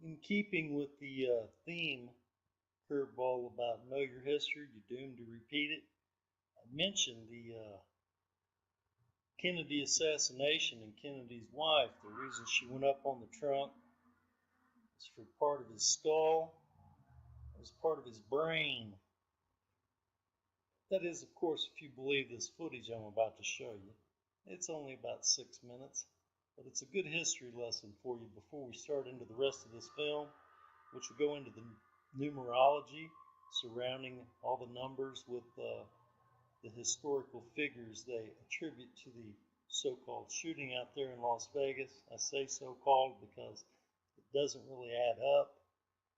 In keeping with the theme curveball about know your history, you're doomed to repeat it. I mentioned the Kennedy assassination and Kennedy's wife. The reason she went up on the trunk was for part of his skull. It was part of his brain. That is, of course, if you believe this footage I'm about to show you. It's only about 6 minutes, but it's a good history lesson for you before we start into the rest of this film, which will go into the numerology surrounding all the numbers with the historical figures they attribute to the so-called shooting out there in Las Vegas. I say so-called because it doesn't really add up.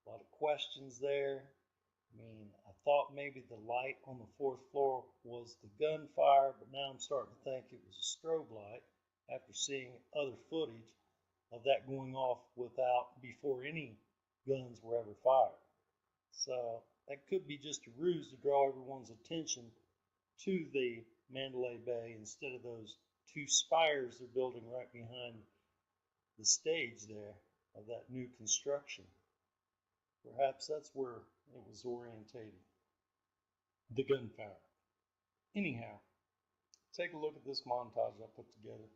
A lot of questions there. I mean, I thought maybe the light on the fourth floor was the gunfire, but now I'm starting to think it was a strobe light after seeing other footage of that going off before any guns were ever fired. So that could be just a ruse to draw everyone's attention to the Mandalay Bay instead of those two spires they're building right behind the stage there of that new construction. Perhaps that's where it was orientated, the gunfire. Anyhow, take a look at this montage I put together,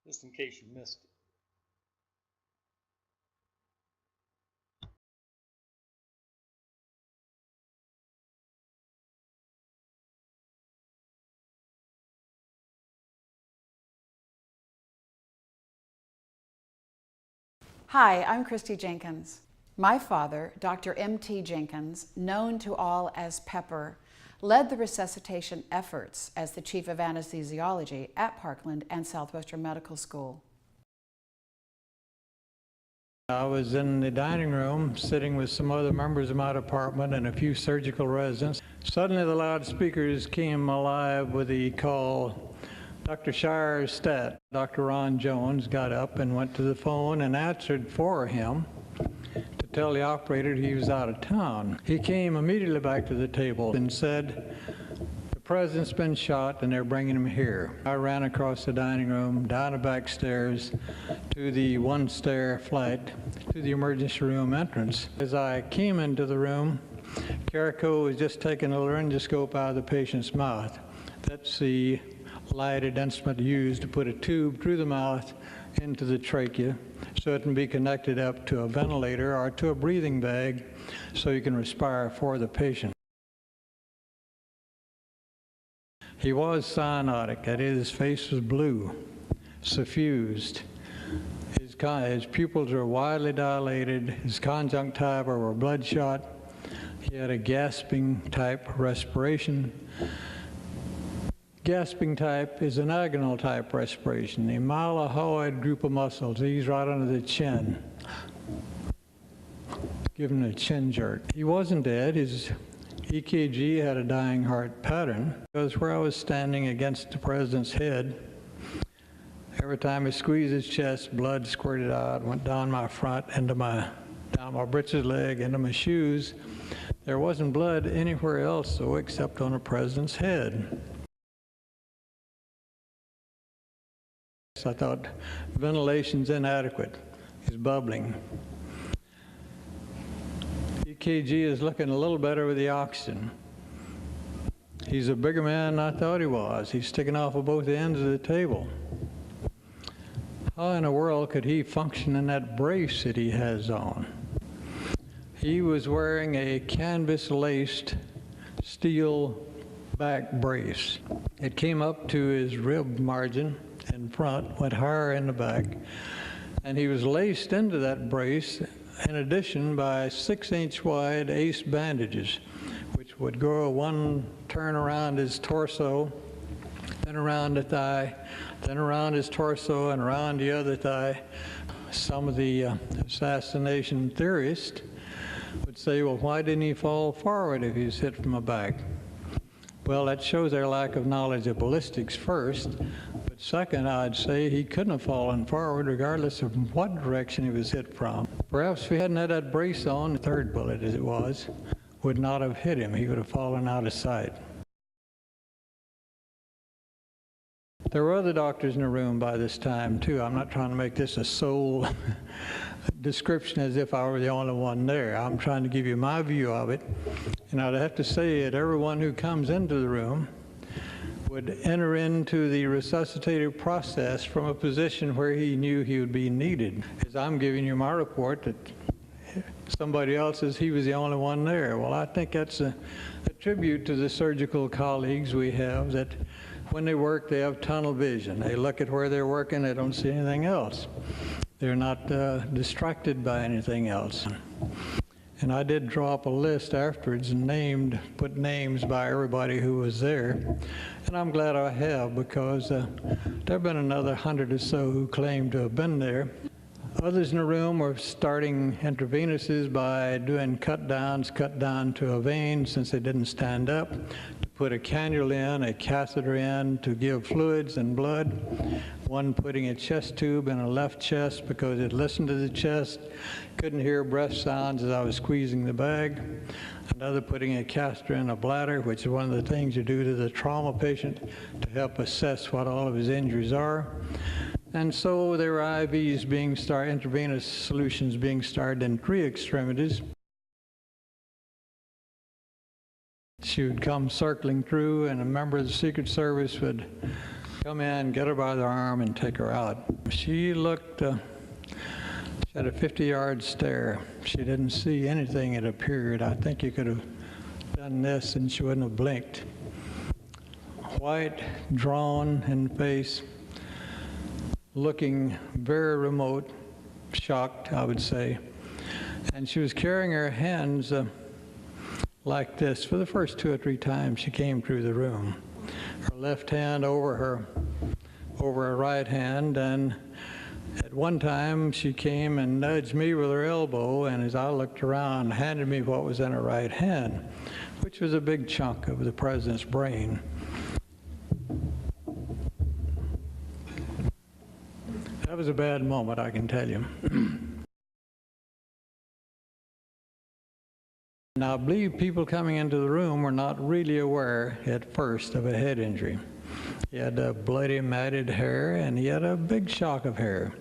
just in case you missed it. Hi, I'm Christy Jenkins. My father, Dr. M.T. Jenkins, known to all as Pepper, led the resuscitation efforts as the chief of anesthesiology at Parkland and Southwestern Medical School. I was in the dining room sitting with some other members of my department and a few surgical residents. Suddenly the loudspeakers came alive with the call, Dr. Shire's stat. Dr. Ron Jones got up and went to the phone and answered for him to tell the operator he was out of town. He came immediately back to the table and said, "The president's been shot and they're bringing him here." I ran across the dining room, down the back stairs, to the one-stair flight, to the emergency room entrance. As I came into the room, Carico was just taking a laryngoscope out of the patient's mouth. That's the lighted instrument used to put a tube through the mouth into the trachea so it can be connected up to a ventilator or to a breathing bag so you can respire for the patient. He was cyanotic, that is, his face was blue, suffused. His pupils were widely dilated, his conjunctiva were bloodshot. He had a gasping type respiration. Gasping type is an agonal type respiration, the mylohyoid group of muscles, these right under the chin. Give him a chin jerk. He wasn't dead. His EKG had a dying heart pattern. It was where I was standing against the president's head. Every time he squeezed his chest, blood squirted out, went down my front, down my britches leg, into my shoes. There wasn't blood anywhere else, though, except on the president's head. I thought, ventilation's inadequate. He's bubbling. EKG is looking a little better with the oxygen. He's a bigger man than I thought he was. He's sticking off of both ends of the table. How in the world could he function in that brace that he has on? He was wearing a canvas-laced steel back brace. It came up to his rib margin in front, went higher in the back, and he was laced into that brace in addition by 6-inch wide ace bandages, which would go one turn around his torso, then around the thigh, then around his torso and around the other thigh. Some of the assassination theorists would say, well, why didn't he fall forward if he was hit from the back? Well, that shows their lack of knowledge of ballistics first. But second, I'd say he couldn't have fallen forward regardless of what direction he was hit from. Perhaps if he hadn't had that brace on, the third bullet as it was, would not have hit him. He would have fallen out of sight. There were other doctors in the room by this time, too. I'm not trying to make this a sole description as if I were the only one there. I'm trying to give you my view of it. And I'd have to say that everyone who comes into the room would enter into the resuscitative process from a position where he knew he would be needed. As I'm giving you my report that somebody else says he was the only one there. Well, I think that's a tribute to the surgical colleagues we have, that when they work, they have tunnel vision. They look at where they're working, they don't see anything else. They're not distracted by anything else. And I did draw up a list afterwards and put names by everybody who was there. And I'm glad I have, because there have been another 100 or so who claim to have been there. Others in the room were starting intravenously by doing cut down to a vein since they didn't stand up, to put a cannula in, a catheter in to give fluids and blood. One putting a chest tube in a left chest because it listened to the chest, couldn't hear breath sounds as I was squeezing the bag. Another putting a catheter in a bladder, which is one of the things you do to the trauma patient to help assess what all of his injuries are. And so there were IVs being started, intravenous solutions being started in 3 extremities. She would come circling through, and a member of the Secret Service would come in, get her by the arm, and take her out. She looked, she had a 50-yard stare. She didn't see anything, it appeared. I think you could have done this and she wouldn't have blinked. White, drawn in the face, looking very remote, shocked, I would say. And she was carrying her hands like this for the first 2 or 3 times she came through the room. Her left hand over her right hand, and at one time she came and nudged me with her elbow, and as I looked around, handed me what was in her right hand, which was a big chunk of the president's brain. That was a bad moment, I can tell you. Now, I believe people coming into the room were not really aware at first of a head injury. He had a bloody, matted hair, and he had a big shock of hair,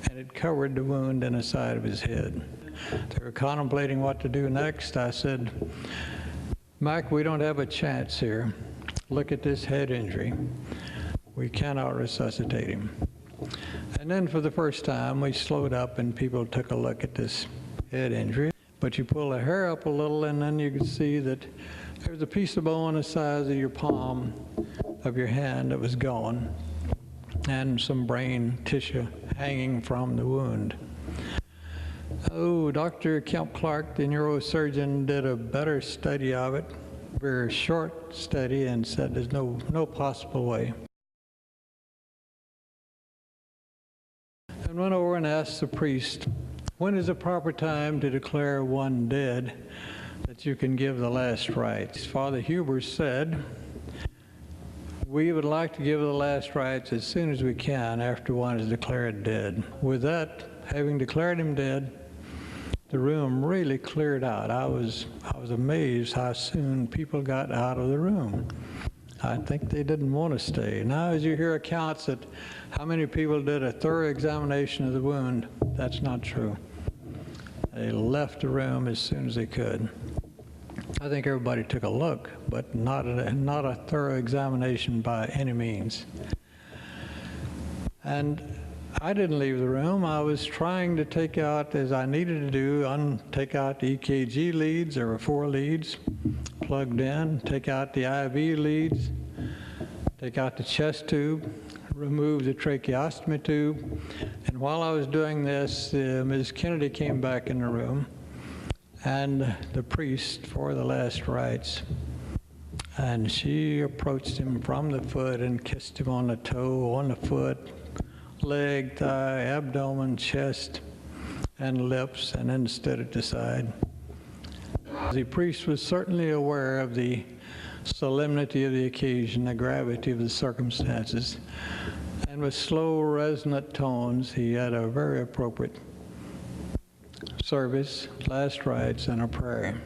and it covered the wound in the side of his head. They were contemplating what to do next. I said, Mike, we don't have a chance here. Look at this head injury. We cannot resuscitate him. And then for the first time, we slowed up and people took a look at this head injury. But you pull the hair up a little, and then you can see that there's a piece of bone the size of your palm of your hand that was gone, and some brain tissue hanging from the wound. Oh, Dr. Kemp Clark, the neurosurgeon, did a better study of it, very short study, and said there's no possible way. And went over and asked the priest, when is the proper time to declare one dead that you can give the last rites? Father Huber said, we would like to give the last rites as soon as we can after one is declared dead. With that, having declared him dead, the room really cleared out. I was amazed how soon people got out of the room. I think they didn't want to stay. Now, as you hear accounts that how many people did a thorough examination of the wound, that's not true. They left the room as soon as they could. I think everybody took a look, but not a thorough examination by any means. And I didn't leave the room. I was trying to take out, as I needed to do, take out the EKG leads. There were 4 leads plugged in. Take out the IV leads. Take out the chest tube. Remove the tracheostomy tube. And while I was doing this, Ms. Kennedy came back in the room, and the priest for the last rites. And she approached him from the foot and kissed him on the toe, on the foot, leg, thigh, abdomen, chest, and lips, and then stood at the side. The priest was certainly aware of the solemnity of the occasion, the gravity of the circumstances, and with slow, resonant tones, he had a very appropriate service, last rites, and a prayer.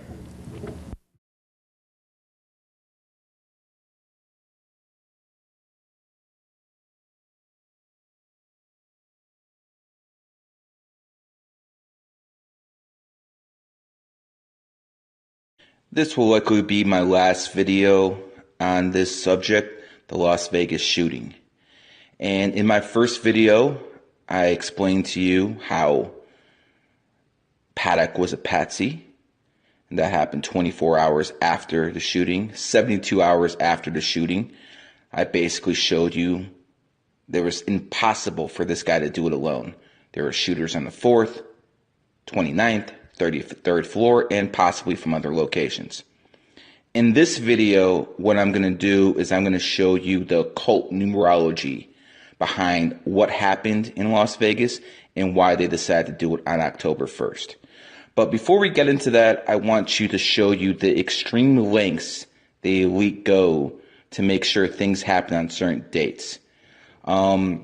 This will likely be my last video on this subject, the Las Vegas shooting. And in my first video, I explained to you how Paddock was a patsy. And that happened 24 hours after the shooting, 72 hours after the shooting. I basically showed you it was impossible for this guy to do it alone. There were shooters on the 4th, 29th, 33rd floor, and possibly from other locations. In this video, what I'm going to do is I'm going to show you the occult numerology behind what happened in Las Vegas and why they decided to do it on October 1st. But before we get into that, I want you to show you the extreme lengths the elite go to make sure things happen on certain dates. Before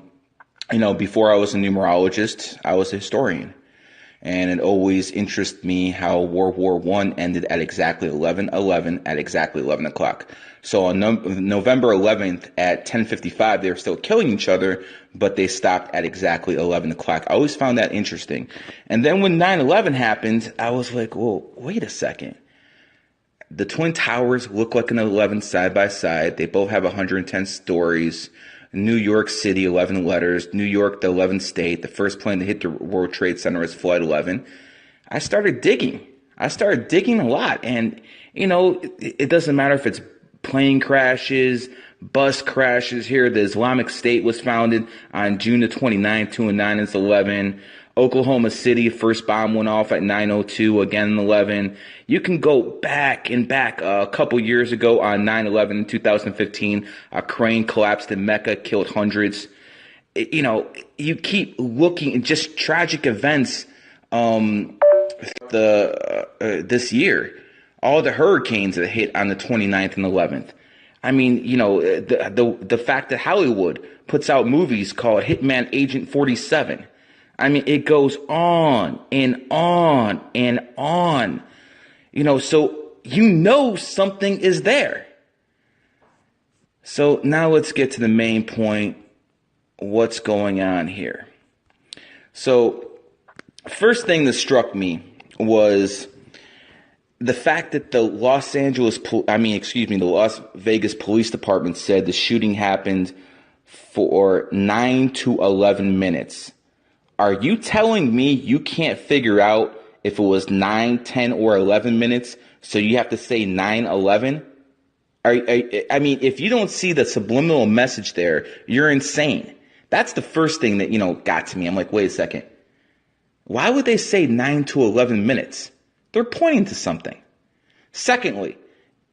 I was a numerologist, I was a historian. And it always interested me how World War I ended at exactly 11/11 at exactly 11 o'clock. So on November 11th at 10:55, they were still killing each other, but they stopped at exactly 11 o'clock. I always found that interesting. And then when 9/11 happened, I was like, well, wait a second. The Twin Towers look like an 11 side by side. They both have 110 stories. New York City, 11 letters. New York, the 11th state. The first plane to hit the World Trade Center was Flight 11. I started digging a lot. And, it doesn't matter if it's plane crashes, bus crashes. Here, the Islamic State was founded on June the 29th, 2 and 9 is 11. Oklahoma City, first bomb went off at 9:02, again in 11. You can go back and back. A couple years ago on 9/11 in 2015, a crane collapsed in Mecca, killed hundreds. You keep looking at just tragic events this year. All the hurricanes that hit on the 29th and 11th. I mean, the fact that Hollywood puts out movies called Hitman Agent 47. I mean, it goes on and on and on, so something is there. So now let's get to the main point. What's going on here? So first thing that struck me was the fact that the Las Vegas Police Department said the shooting happened for 9 to 11 minutes. Are you telling me you can't figure out if it was 9, 10, or 11 minutes, so you have to say 9/11? If you don't see the subliminal message there, you're insane. That's the first thing that, got to me. I'm like, wait a second. Why would they say 9 to 11 minutes? They're pointing to something. Secondly,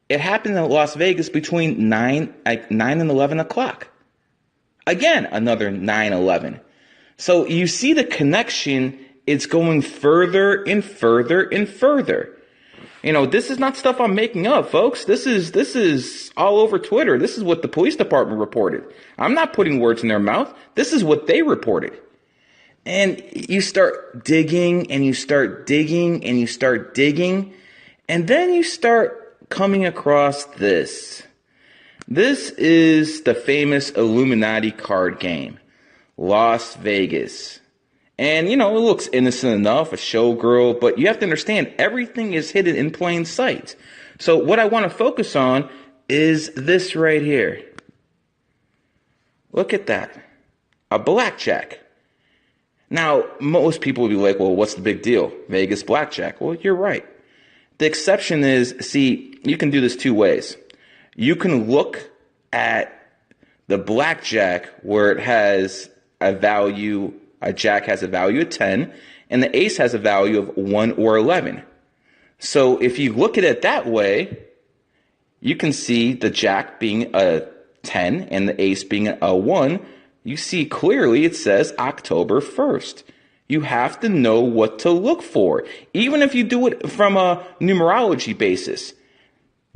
it happened in Las Vegas between 9 and 11 o'clock. Again, another 9/11. So you see the connection, it's going further and further and further. This is not stuff I'm making up, folks. This is all over Twitter. This is what the police department reported. I'm not putting words in their mouth. This is what they reported. And you start digging and you start digging and you start digging. And then you start coming across this. This is the famous Illuminati card game. Las Vegas. And, it looks innocent enough, a showgirl, but you have to understand, everything is hidden in plain sight. So what I want to focus on is this right here. Look at that. A blackjack. Now, most people will be like, well, what's the big deal? Vegas blackjack. Well, you're right. The exception is, you can do this two ways. You can look at the blackjack where it has a jack has a value of 10, and the ace has a value of 1 or 11. So if you look at it that way, you can see the jack being a 10 and the ace being a 1. You see clearly it says October 1st. You have to know what to look for, even if you do it from a numerology basis.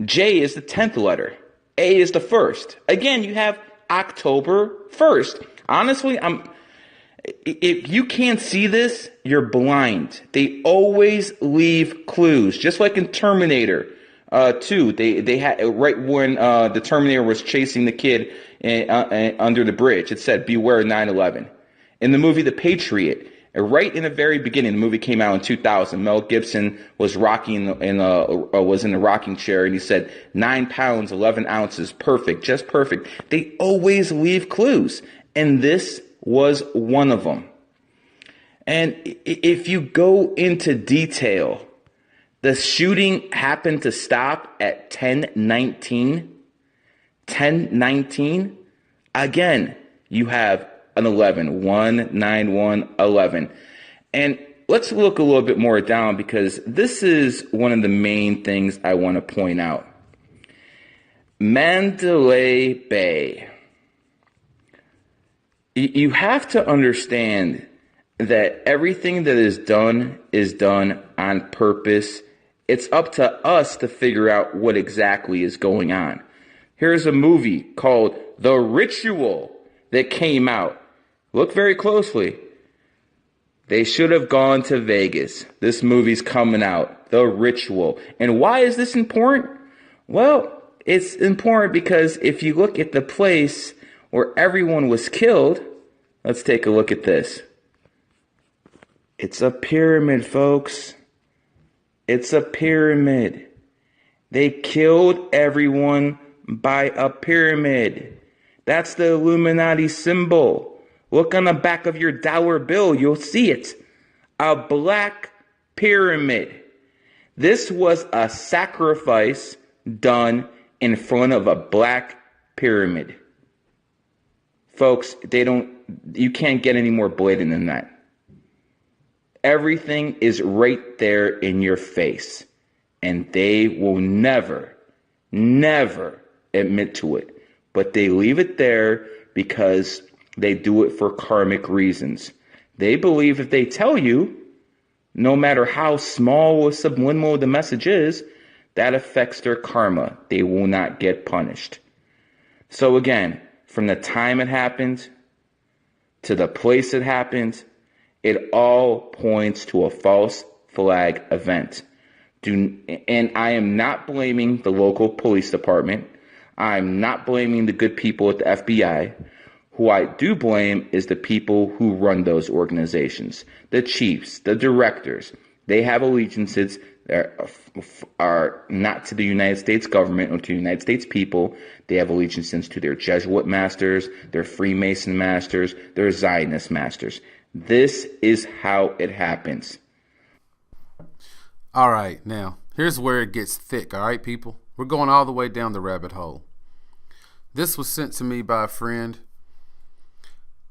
J is the 10th letter. A is the 1st. Again, you have October 1st. Honestly, if you can't see this, you're blind. They always leave clues, just like in Terminator 2. They had right when the Terminator was chasing the kid under the bridge. It said, "Beware 9/11." In the movie The Patriot, And right in the very beginning, the movie came out in 2000. Mel Gibson was was in a rocking chair, and he said 9 pounds 11 ounces, perfect, just perfect. They always leave clues, and this was one of them. And if you go into detail, the shooting happened to stop at 10:19. 10:19. Again, you have an 11. 1, 9, 1, 11. And let's look a little bit more down, because this is one of the main things I want to point out. Mandalay Bay. You have to understand that everything that is done on purpose. It's up to us to figure out what exactly is going on. Here's a movie called The Ritual that came out. Look very closely. They should have gone to Vegas. This movie's coming out, The Ritual. And why is this important? Well, it's important because if you look at the place where everyone was killed, let's take a look at this. It's a pyramid, folks. It's a pyramid. They killed everyone by a pyramid. That's the Illuminati symbol. Look on the back of your dollar bill. You'll see it. A black pyramid. This was a sacrifice done in front of a black pyramid. Folks, you can't get any more blatant than that. Everything is right there in your face, and they will never admit to it. But they leave it there because they do it for karmic reasons. They believe if they tell you, no matter how small or subliminal the message is, that affects their karma. They will not get punished. So again, from the time it happened to the place it happened, it all points to a false flag event. And I am not blaming the local police department. I'm not blaming the good people at the FBI. Who I do blame is the people who run those organizations. The chiefs, the directors. They have allegiances that are not to the United States government or to the United States people. They have allegiances to their Jesuit masters, their Freemason masters, their Zionist masters. This is how it happens. All right, now, here's where it gets thick, all right, people? We're going all the way down the rabbit hole. This was sent to me by a friend,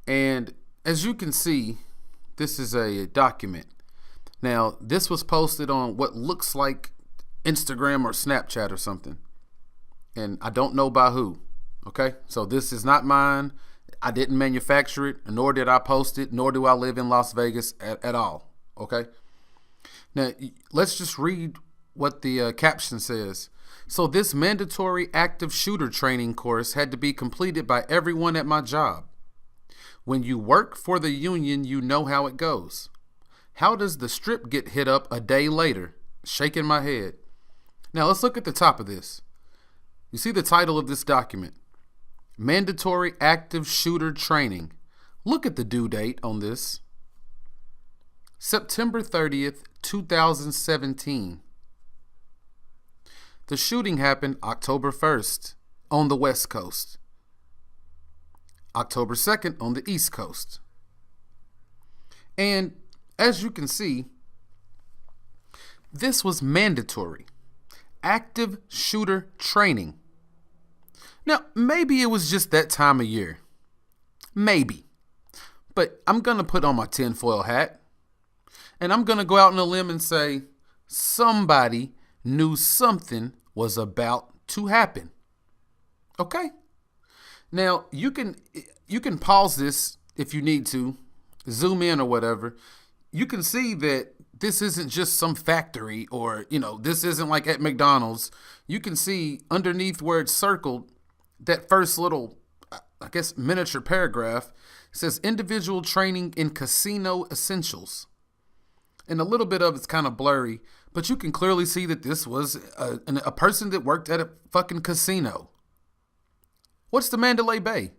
and as you can see, this is a document. Now, this was posted on what looks like Instagram or Snapchat or something, and I don't know by who, okay? So this is not mine. I didn't manufacture it, nor did I post it, nor do I live in Las Vegas at all, okay? Now, let's just read what the caption says. So this mandatory active shooter training course had to be completed by everyone at my job. When you work for the union, you know how it goes. How does the strip get hit up a day later? Shaking my head. Now, let's look at the top of this. You see the title of this document. Mandatory active shooter training. Look at the due date on this. September 30th, 2017. The shooting happened October 1st on the West Coast. October 2nd on the East Coast. And as you can see, this was mandatory. Active shooter training. Now, maybe it was just that time of year. Maybe. But I'm going to put on my tinfoil hat. And I'm going to go out on a limb and say, somebody knew something was about to happen. Okay? Now, you can pause this if you need to, zoom in or whatever. You can see that this isn't just some factory or, this isn't like at McDonald's. You can see underneath where it's circled, that first little, miniature paragraph says individual training in casino essentials. And a little bit of it's kind of blurry, but you can clearly see that this was a person that worked at a fucking casino. What's the Mandalay Bay?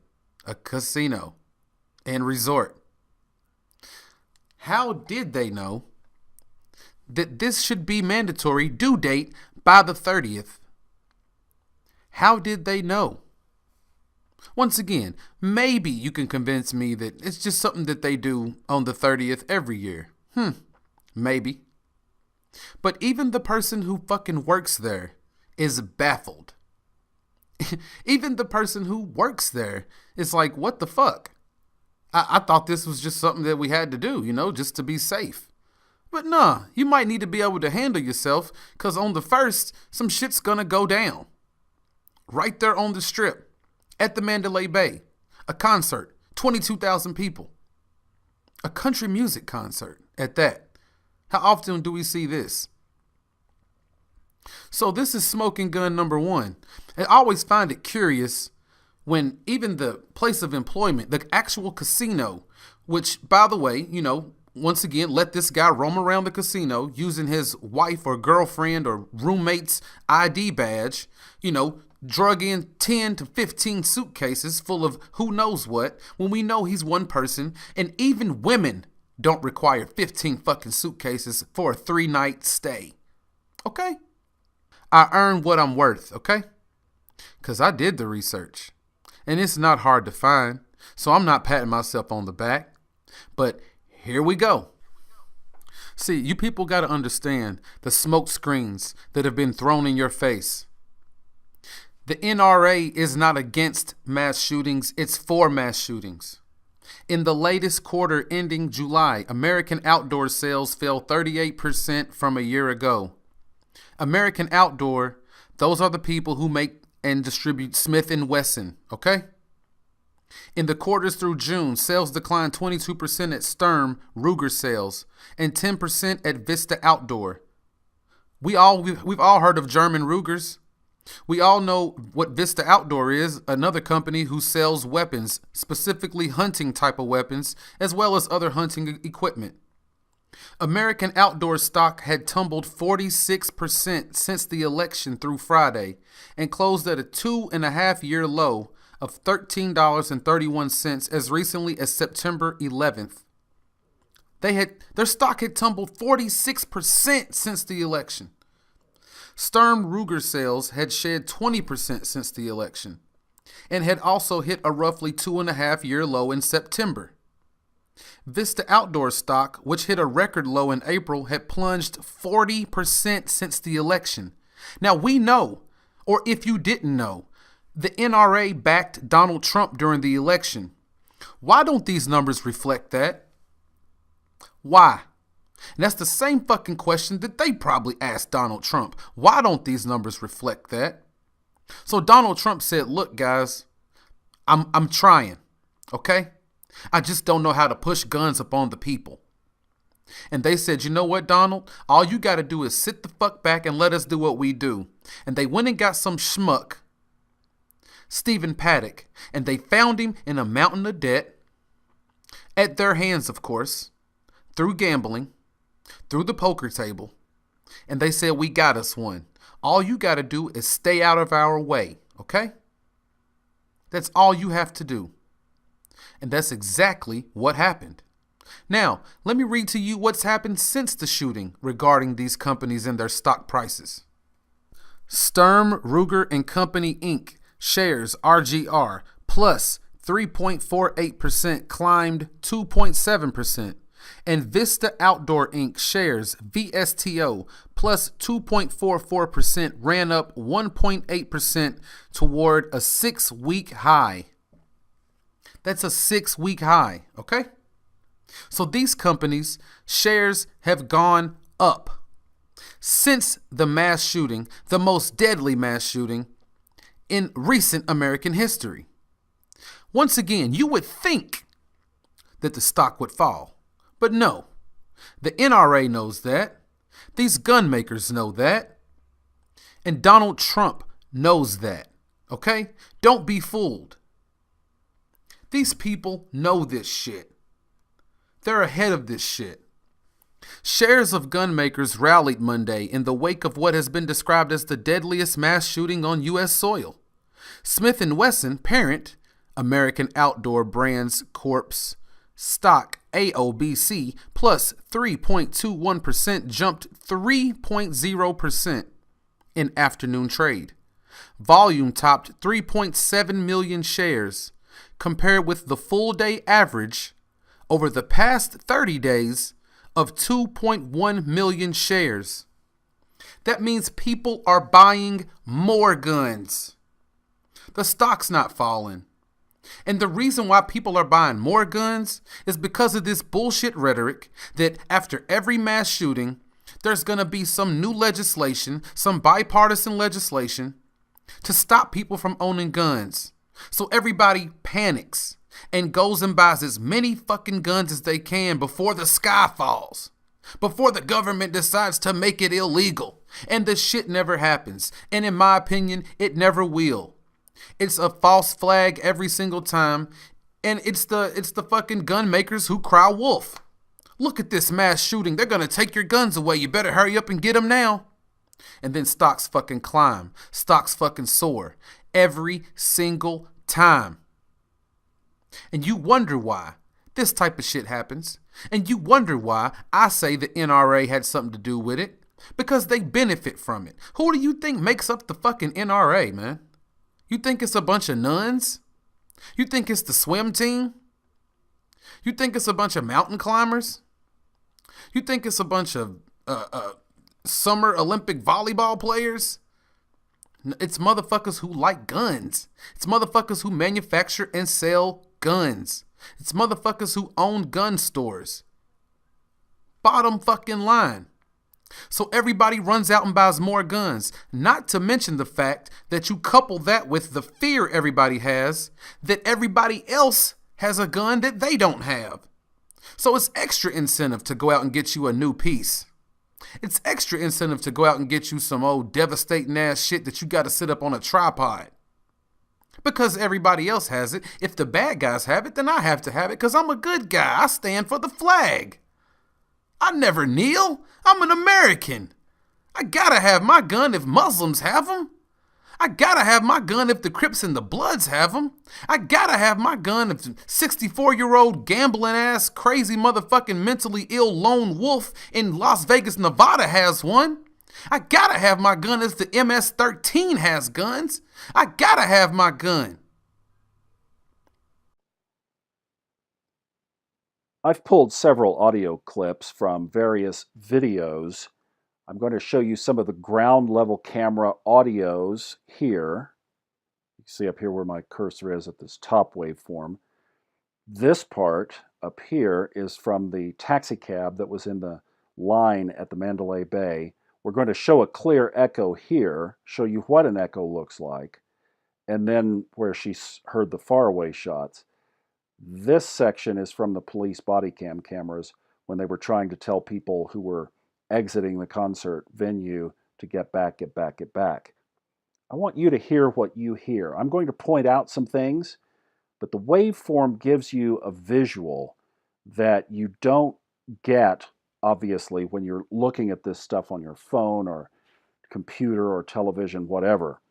A casino and resort. How did they know that this should be mandatory due date by the 30th? How did they know? Once again, maybe you can convince me that it's just something that they do on the 30th every year. Maybe. But even the person who fucking works there is baffled. Even the person who works there is like, what the fuck? I thought this was just something that we had to do, just to be safe. But nah, you might need to be able to handle yourself, because on the 1st, some shit's gonna go down. Right there on the strip, at the Mandalay Bay, a concert, 22,000 people. A country music concert at that. How often do we see this? So this is smoking gun number 1. I always find it curious when even the place of employment, the actual casino, which, by the way, once again, let this guy roam around the casino using his wife or girlfriend or roommate's ID badge, drug in 10 to 15 suitcases full of who knows what, when we know he's one person, and even women don't require 15 fucking suitcases for a 3-night stay. Okay? I earn what I'm worth, okay? Because I did the research. And it's not hard to find, so I'm not patting myself on the back. But here we go. See, you people got to understand the smoke screens that have been thrown in your face. The NRA is not against mass shootings, it's for mass shootings. In the latest quarter ending July, American Outdoor sales fell 38% from a year ago. American Outdoor, those are the people who make and distribute Smith & Wesson, okay? In the quarters through June, sales declined 22% at Sturm Ruger sales and 10% at Vista Outdoor. We've all heard of German Rugers. We all know what Vista Outdoor is, another company who sells weapons, specifically hunting type of weapons, as well as other hunting equipment. American Outdoor stock had tumbled 46% since the election through Friday and closed at a 2.5-year low of $13.31 as recently as September 11th. Their stock had tumbled 46% since the election. Sturm Ruger sales had shed 20% since the election and had also hit a roughly 2.5-year low in September. Vista Outdoor stock, which hit a record low in April, had plunged 40% since the election. Now we know, or if you didn't know, the NRA backed Donald Trump during the election. Why don't these numbers reflect that? Why? And that's the same fucking question that they probably asked Donald Trump. Why don't these numbers reflect that? So Donald Trump said, look, guys, I'm trying, okay? I just don't know how to push guns upon the people. And they said, you know what, Donald? All you got to do is sit the fuck back and let us do what we do. And they went and got some schmuck, Stephen Paddock, and they found him in a mountain of debt, at their hands, of course, through gambling, through the poker table. And they said, we got us one. All you got to do is stay out of our way, okay? That's all you have to do. And that's exactly what happened. Now, let me read to you what's happened since the shooting regarding these companies and their stock prices. Sturm Ruger and Company Inc. shares RGR plus 3.48% climbed 2.7%. And Vista Outdoor Inc. shares VSTO plus 2.44% ran up 1.8% toward a 6-week high. That's a 6-week high, okay? So these companies' shares have gone up since the mass shooting, the most deadly mass shooting in recent American history. Once again, you would think that the stock would fall. But no, the NRA knows that. These gun makers know that. And Donald Trump knows that. Okay? Don't be fooled. These people know this shit. They're ahead of this shit. Shares of gun makers rallied Monday in the wake of what has been described as the deadliest mass shooting on U.S. soil. Smith & Wesson, parent, American Outdoor Brands Corp's stock AOBC plus 3.21% jumped 3.0% in afternoon trade. Volume topped 3.7 million shares, compared with the full day average over the past 30 days of 2.1 million shares. That means people are buying more guns. The stock's not falling. And the reason why people are buying more guns is because of this bullshit rhetoric that after every mass shooting, there's going to be some new legislation, some bipartisan legislation to stop people from owning guns. So everybody panics and goes and buys as many fucking guns as they can before the sky falls, before the government decides to make it illegal. And this shit never happens. And in my opinion, it never will. It's a false flag every single time. And it's the fucking gun makers who cry wolf. Look at this mass shooting. They're going to take your guns away. You better hurry up and get them now. And then stocks fucking climb. Stocks fucking soar. Every single time. And you wonder why this type of shit happens. And you wonder why I say the NRA had something to do with it. Because they benefit from it. Who do you think makes up the fucking NRA, man? You think it's a bunch of nuns? You think it's the swim team? You think it's a bunch of mountain climbers? You think it's a bunch of summer Olympic volleyball players? It's motherfuckers who like guns. It's motherfuckers who manufacture and sell guns. It's motherfuckers who own gun stores. Bottom fucking line. So everybody runs out and buys more guns. Not to mention the fact that you couple that with the fear everybody has that everybody else has a gun that they don't have. So it's extra incentive to go out and get you a new piece. It's extra incentive to go out and get you some old devastating ass shit that you got to sit up on a tripod. Because everybody else has it. If the bad guys have it, then I have to have it because I'm a good guy. I stand for the flag. I never kneel. I'm an American. I gotta have my gun if Muslims have them. I gotta have my gun if the Crips and the Bloods have them. I gotta have my gun if the 64-year-old gambling ass crazy motherfucking mentally ill lone wolf in Las Vegas, Nevada has one. I gotta have my gun if the MS-13 has guns. I gotta have my gun. I've pulled several audio clips from various videos. I'm going to show you some of the ground level camera audios here. You can see up here where my cursor is at this top waveform. This part up here is from the taxi cab that was in the line at the Mandalay Bay. We're going to show a clear echo here, show you what an echo looks like, and then where she heard the faraway shots. This section is from the police body cam cameras when they were trying to tell people who were exiting the concert venue to get back, get back, get back. I want you to hear what you hear. I'm going to point out some things, but the waveform gives you a visual that you don't get, obviously, when you're looking at this stuff on your phone or computer or television, whatever.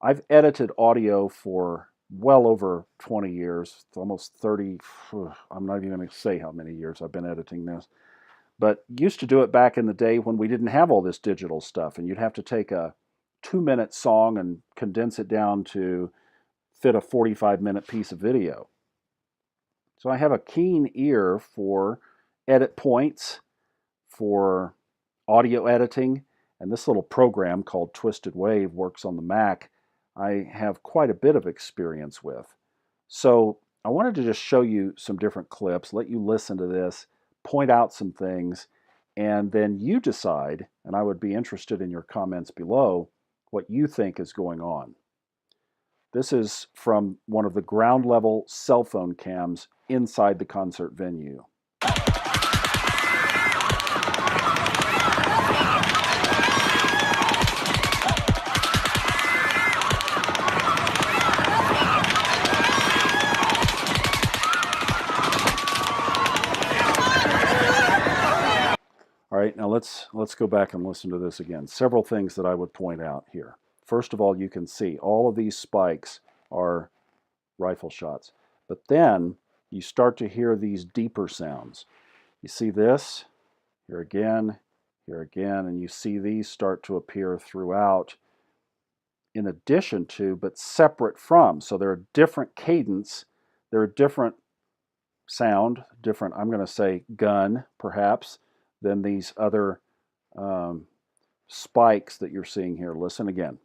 I've edited audio for well over 20 years, it's almost 30, I'm not even going to say how many years I've been editing this, but used to do it back in the day when we didn't have all this digital stuff, and you'd have to take a 2-minute song and condense it down to fit a 45-minute piece of video. So I have a keen ear for edit points, for audio editing, and this little program called Twisted Wave works on the Mac. I have quite a bit of experience with. So I wanted to just show you some different clips, let you listen to this, point out some things, and then you decide, and I would be interested in your comments below, what you think is going on. This is from one of the ground level cell phone cams inside the concert venue. All right, now let's go back and listen to this again. Several things that I would point out here. First of all, you can see all of these spikes are rifle shots. But then you start to hear these deeper sounds. You see this? Here again, and you see these start to appear throughout in addition to, but separate from. So they're a different cadence, they're a different sound, different, I'm going to say gun, perhaps, than these other spikes that you're seeing here. Listen again.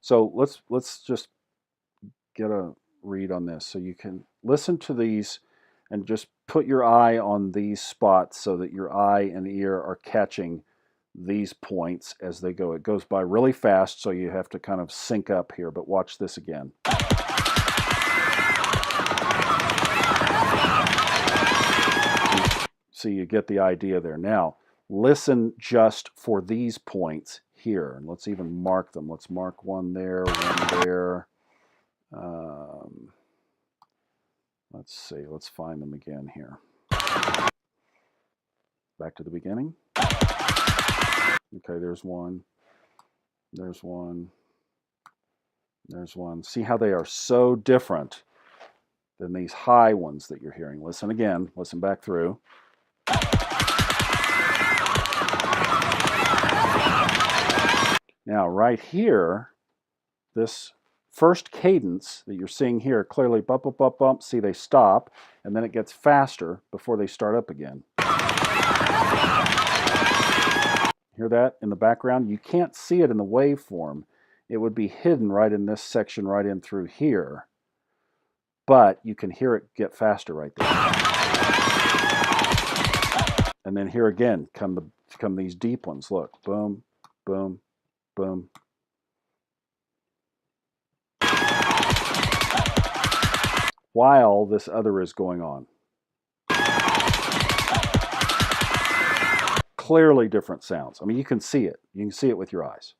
So let's just get a read on this. So you can listen to these and just put your eye on these spots so that your eye and ear are catching these points as they go. It goes by really fast, so you have to kind of sync up here, but watch this again. So you get the idea there. Now, listen just for these points here. And let's even mark them. Let's mark one there, one there. Let's see. Let's find them again here. Back to the beginning. Okay, there's one. There's one. There's one. See how they are so different than these high ones that you're hearing. Listen again. Listen back through. Now, right here, this first cadence that you're seeing here, clearly bump, bump, bump, bump. See, they stop, and then it gets faster before they start up again. Hear that in the background? You can't see it in the waveform. It would be hidden right in this section, right in through here. But you can hear it get faster right there. And then here again come these deep ones. Look, boom, boom, boom. While this other is going on. Clearly different sounds. I mean, you can see it. You can see it with your eyes.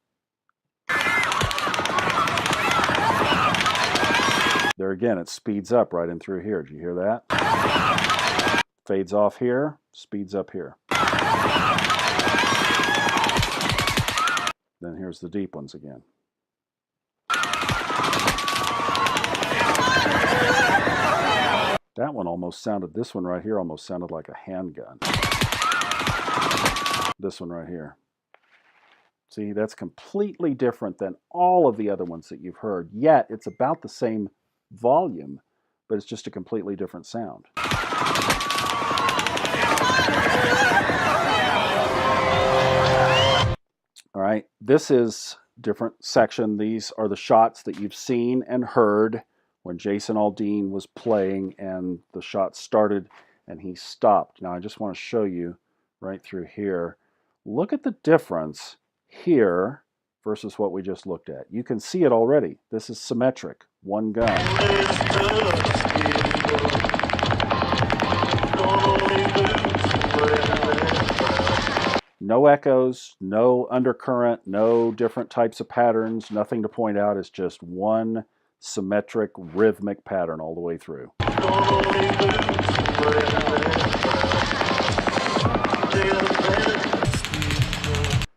There again, it speeds up right in through here. Did you hear that? Fades off here, speeds up here. Then here's the deep ones again. That one almost sounded, this one right here almost sounded like a handgun. This one right here. See, that's completely different than all of the other ones that you've heard, yet it's about the same volume, but it's just a completely different sound. All right, this is a different section. These are the shots that you've seen and heard when Jason Aldean was playing and the shot started and he stopped. Now I just want to show you right through here. Look at the difference here versus what we just looked at. You can see it already. This is symmetric, one gun. No echoes, no undercurrent, no different types of patterns, nothing to point out. It's just one symmetric, rhythmic pattern all the way through.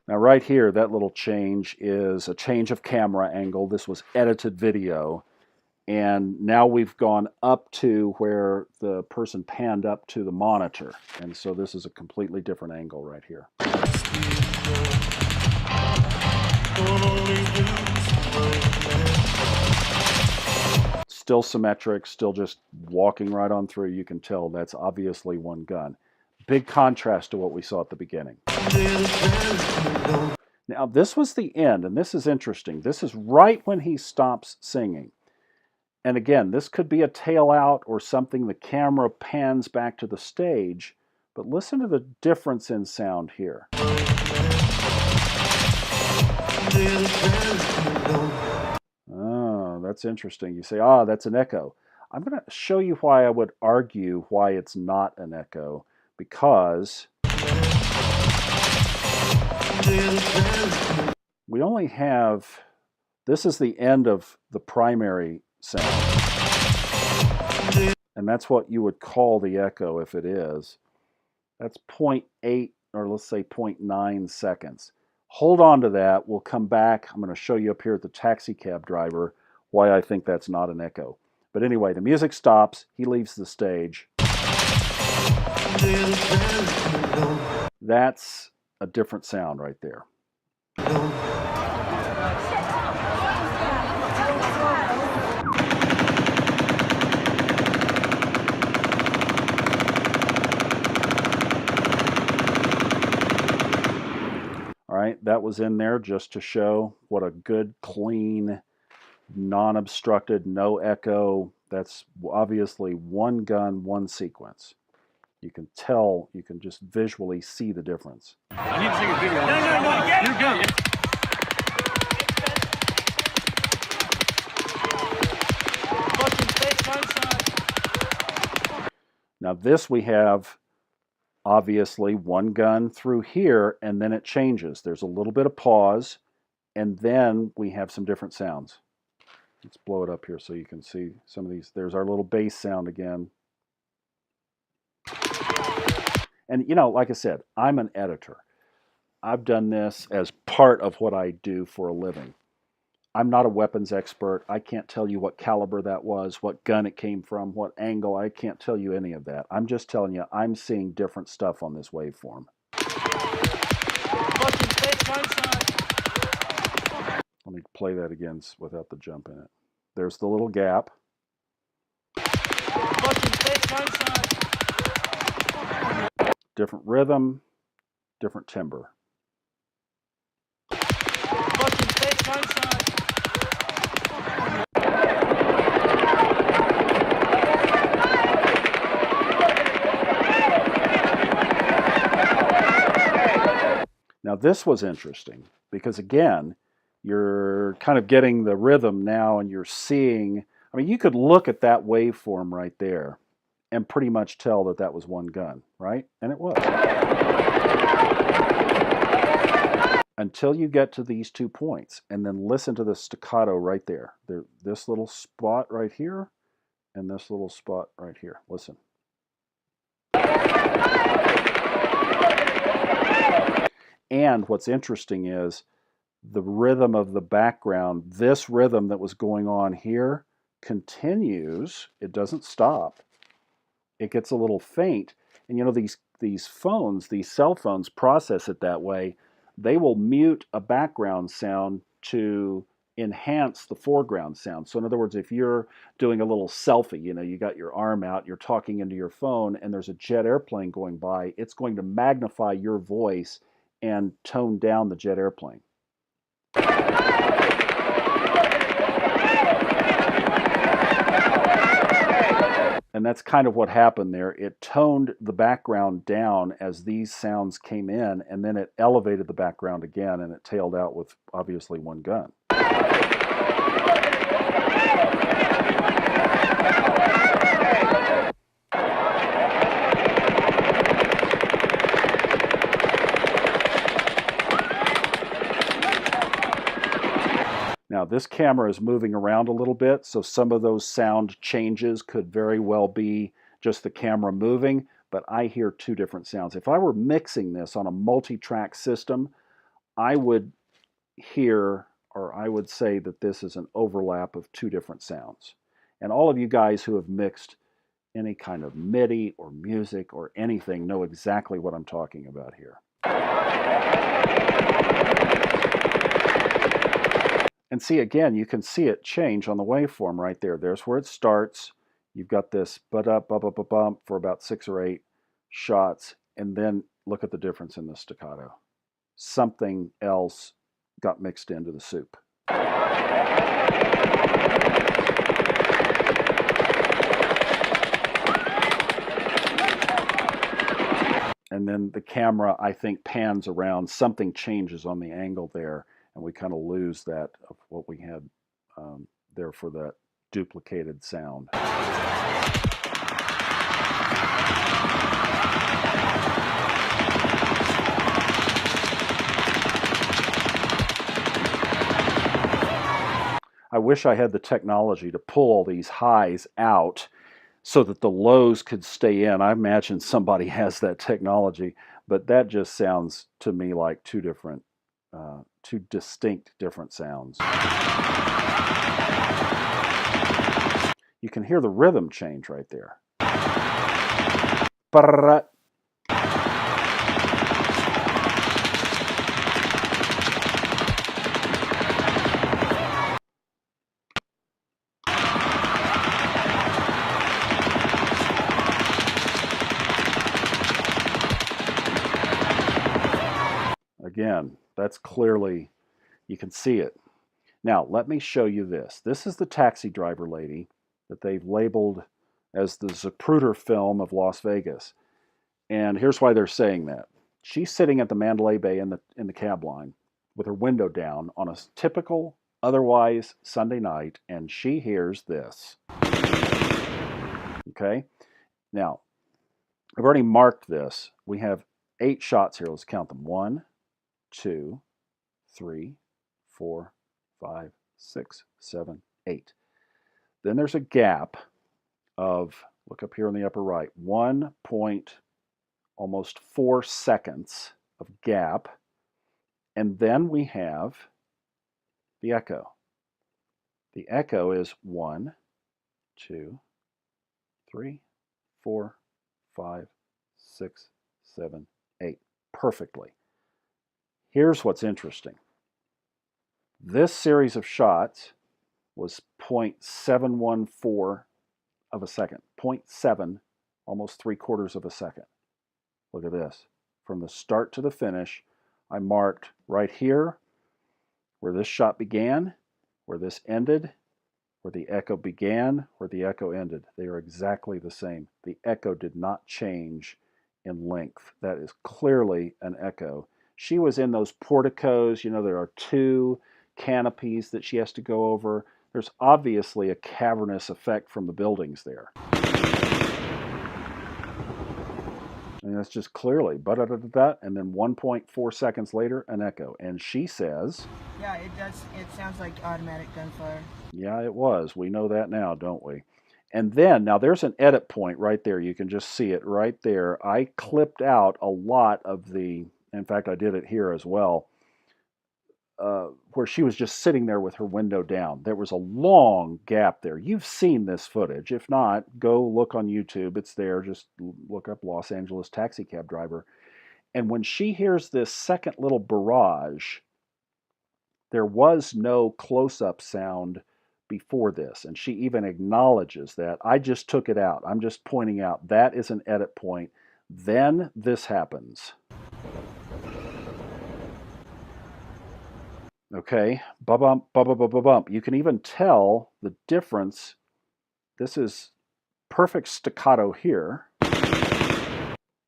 Now right here, that little change is a change of camera angle. This was edited video. And now we've gone up to where the person panned up to the monitor. And so this is a completely different angle right here. Still symmetric, still just walking right on through. You can tell that's obviously one gun. Big contrast to what we saw at the beginning. Now this was the end, and this is interesting. This is right when he stops singing. And again, this could be a tail out or something. The camera pans back to the stage, but listen to the difference in sound here. Oh, that's interesting. You say, that's an echo. I'm going to show you why I would argue why it's not an echo, because we only have, this is the end of the primary sound. And that's what you would call the echo if it is. That's 0.8 or let's say 0.9 seconds. Hold on to that. We'll come back. I'm going to show you up here at the taxi cab driver why I think that's not an echo. But anyway, the music stops. He leaves the stage. That's a different sound right there. All right, that was in there just to show what a good, clean, non-obstructed, no echo. That's obviously one gun, one sequence. You can tell, you can just visually see the difference. I need to take a video. No, you're good. Now this we have obviously one gun through here, and then it changes. There's a little bit of pause, and then we have some different sounds. Let's blow it up here so you can see some of these. There's our little bass sound again. And you know, like I said, I'm an editor. I've done this as part of what I do for a living. I'm not a weapons expert. I can't tell you what caliber that was, what gun it came from, what angle. I can't tell you any of that. I'm just telling you, I'm seeing different stuff on this waveform. Let me play that again without the jump in it. There's the little gap. Different rhythm, different timbre. Now this was interesting because again, you're kind of getting the rhythm now and you're seeing, I mean, you could look at that waveform right there and pretty much tell that that was one gun, right? And it was. Until you get to these 2 points, and then listen to the staccato right there. This little spot right here, and this little spot right here. Listen. And what's interesting is the rhythm of the background, this rhythm that was going on here continues. It doesn't stop. It gets a little faint. And you know, these phones, these cell phones process it that way. They will mute a background sound to enhance the foreground sound. So in other words, if you're doing a little selfie, you know, you got your arm out, you're talking into your phone, and there's a jet airplane going by, it's going to magnify your voice and tone down the jet airplane. And that's kind of what happened there. It toned the background down as these sounds came in, and then it elevated the background again, and it tailed out with obviously one gun. Now this camera is moving around a little bit, so some of those sound changes could very well be just the camera moving, but I hear 2 different sounds. If I were mixing this on a multi-track system, I would hear, or I would say that this is an overlap of 2 different sounds. And all of you guys who have mixed any kind of MIDI or music or anything know exactly what I'm talking about here. And see, again, you can see it change on the waveform right there. There's where it starts. You've got this bump for about 6 or 8 shots. And then look at the difference in the staccato. Something else got mixed into the soup. And then the camera, I think, pans around. Something changes on the angle there. And we kind of lose that of what we had there for that duplicated sound. I wish I had the technology to pull all these highs out so that the lows could stay in. I imagine somebody has that technology, but that just sounds to me like 2 distinct different sounds. You can hear the rhythm change right there. Brrrr. Again, that's clearly, you can see it. Now, let me show you this. This is the taxi driver lady that they've labeled as the Zapruder film of Las Vegas. And here's why they're saying that. She's sitting at the Mandalay Bay in the cab line with her window down on a typical, otherwise Sunday night, and she hears this. Okay? Now, I've already marked this. We have 8 shots here. Let's count them. 1, 2, 3, 4, 5, 6, 7, 8. Then there's a gap of, look up here in the upper right, 1.4 seconds of gap. And then we have the echo. The echo is 1, 2, 3, 4, 5, 6, 7, 8. Perfectly. Here's what's interesting. This series of shots was 0.714 of a second. 0.7, almost 3/4 of a second. Look at this. From the start to the finish, I marked right here where this shot began, where this ended, where the echo began, where the echo ended. They are exactly the same. The echo did not change in length. That is clearly an echo. She was in those porticos. You know, there are 2 canopies that she has to go over. There's obviously a cavernous effect from the buildings there. And that's just clearly, da-da-da-da-da, and then 1.4 seconds later, an echo. And she says... Yeah, it does. It sounds like automatic gunfire. Yeah, it was. We know that now, don't we? And then, now there's an edit point right there. You can just see it right there. I clipped out a lot of the, in fact, I did it here as well, where she was just sitting there with her window down. There was a long gap there. You've seen this footage. If not, go look on YouTube. It's there. Just look up Los Angeles taxi cab driver. And when she hears this second little barrage, there was no close-up sound before this. And she even acknowledges that. I just took it out. I'm just pointing out that is an edit point. Then this happens. Okay, ba-bump, ba-ba-ba-ba-bump. You can even tell the difference. This is perfect staccato here.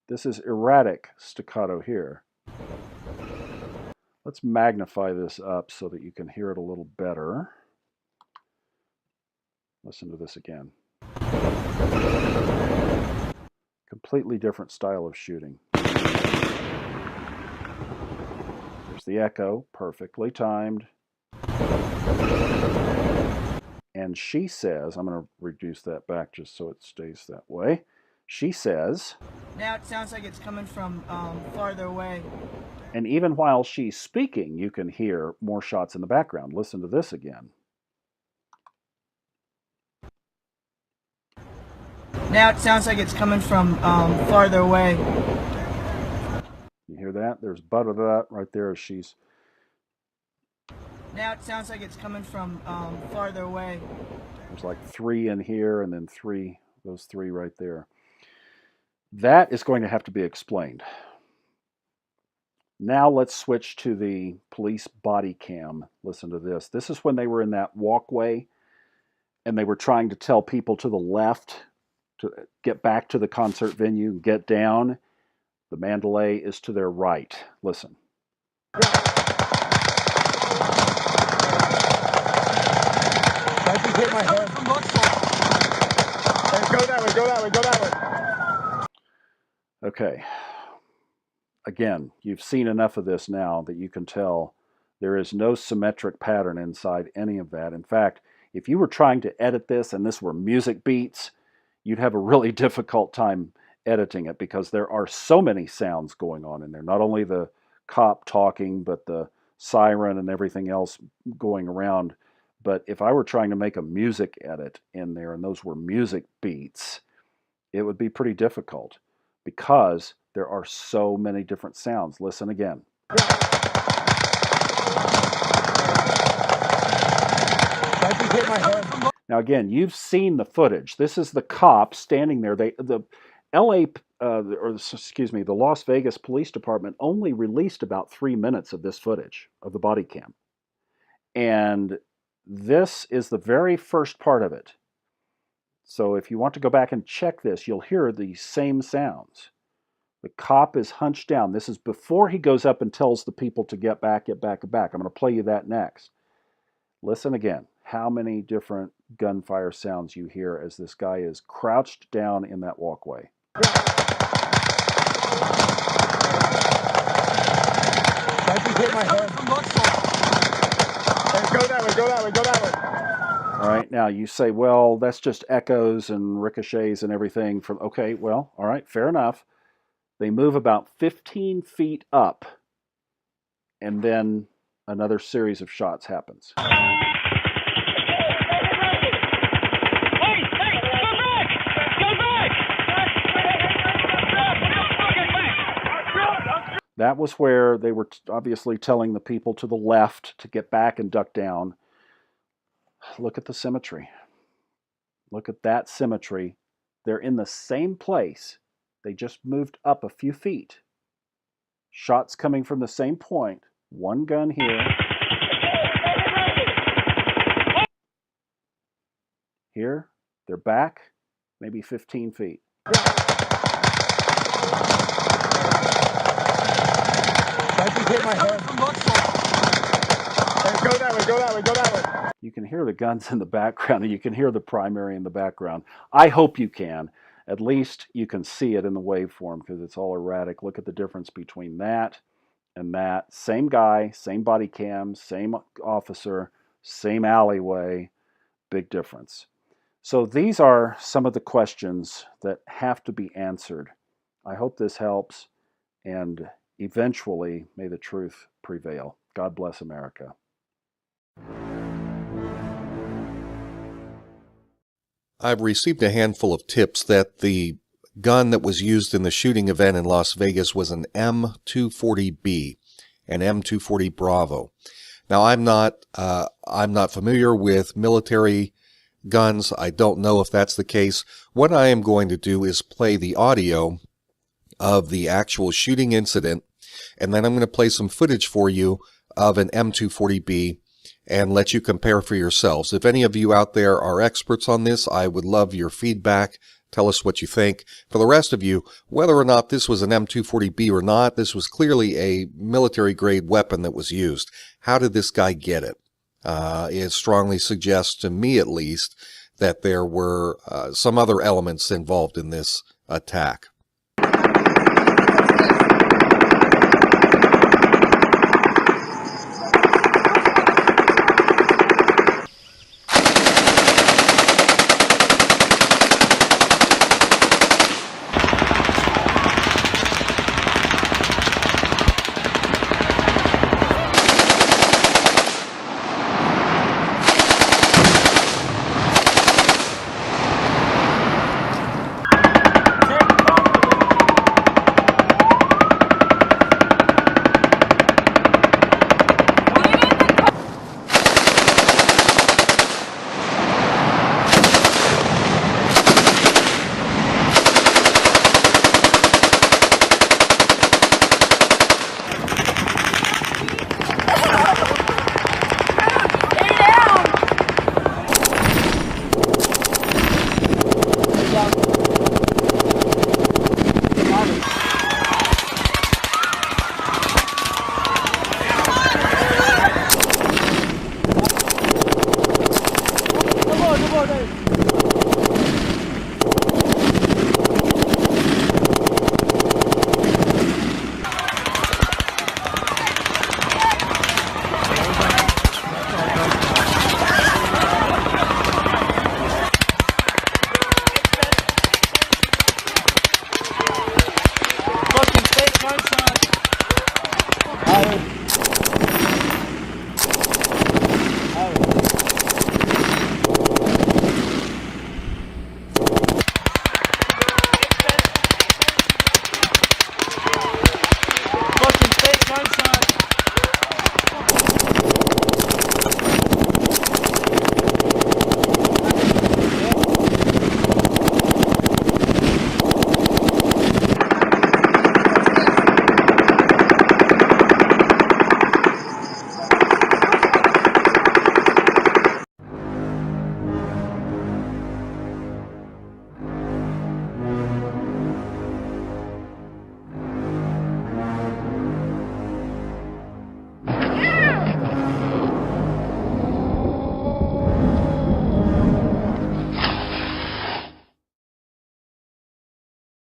This is erratic staccato here. Let's magnify this up so that you can hear it a little better. Listen to this again. Completely different style of shooting. There's the echo, perfectly timed. And she says, I'm going to reduce that back just so it stays that way. She says... Now it sounds like it's coming from farther away. And even while she's speaking, you can hear more shots in the background. Listen to this again. Now it sounds like it's coming from farther away. You hear that? There's ba-da-da right there as she's... Now it sounds like it's coming from farther away. There's like 3 in here and then 3, those 3 right there. That is going to have to be explained. Now let's switch to the police body cam. Listen to this. This is when they were in that walkway and they were trying to tell people to the left to get back to the concert venue and get down. The Mandalay is to their right. Listen. Try to hit my head. Hey, go that way, go that way, go that way. Okay. Again, you've seen enough of this now that you can tell there is no symmetric pattern inside any of that. In fact, if you were trying to edit this and this were music beats, you'd have a really difficult time editing it because there are so many sounds going on in there. Not only the cop talking, but the siren and everything else going around. But if I were trying to make a music edit in there and those were music beats, it would be pretty difficult because there are so many different sounds. Listen again. Now again, you've seen the footage. This is the cop standing there. The Las Vegas Police Department only released about 3 minutes of this footage of the body cam. And this is the very first part of it. So if you want to go back and check this, you'll hear the same sounds. The cop is hunched down. This is before he goes up and tells the people to get back, get back, get back. I'm going to play you that next. Listen again. How many different gunfire sounds you hear as this guy is crouched down in that walkway. Go that way, go that way, go that way. All right, now you say, well, that's just echoes and ricochets and everything from, okay, well, all right, fair enough. They move about 15 feet up, and then another series of shots happens. That was where they were obviously telling the people to the left to get back and duck down. Look at the symmetry. Look at that symmetry. They're in the same place. They just moved up a few feet. Shots coming from the same point. One gun here. Here, they're back, maybe 15 feet. Go that way, go that way, go that way. You can hear the guns in the background, and you can hear the primary in the background. I hope you can. At least you can see it in the waveform because it's all erratic. Look at the difference between that and that. Same guy, same body cam, same officer, same alleyway. Big difference. So these are some of the questions that have to be answered. I hope this helps, and eventually may the truth prevail. God bless America. I've received a handful of tips that the gun that was used in the shooting event in Las Vegas was an M240B, an M240 Bravo. Now, I'm not familiar with military guns. I don't know if that's the case. What I am going to do is play the audio of the actual shooting incident, and then I'm going to play some footage for you of an M240B and let you compare for yourselves. If any of you out there are experts on this, I would love your feedback. Tell us what you think. For the rest of you, whether or not this was an M240B or not, this was clearly a military-grade weapon that was used. How did this guy get it? It strongly suggests, to me at least, that there were some other elements involved in this attack.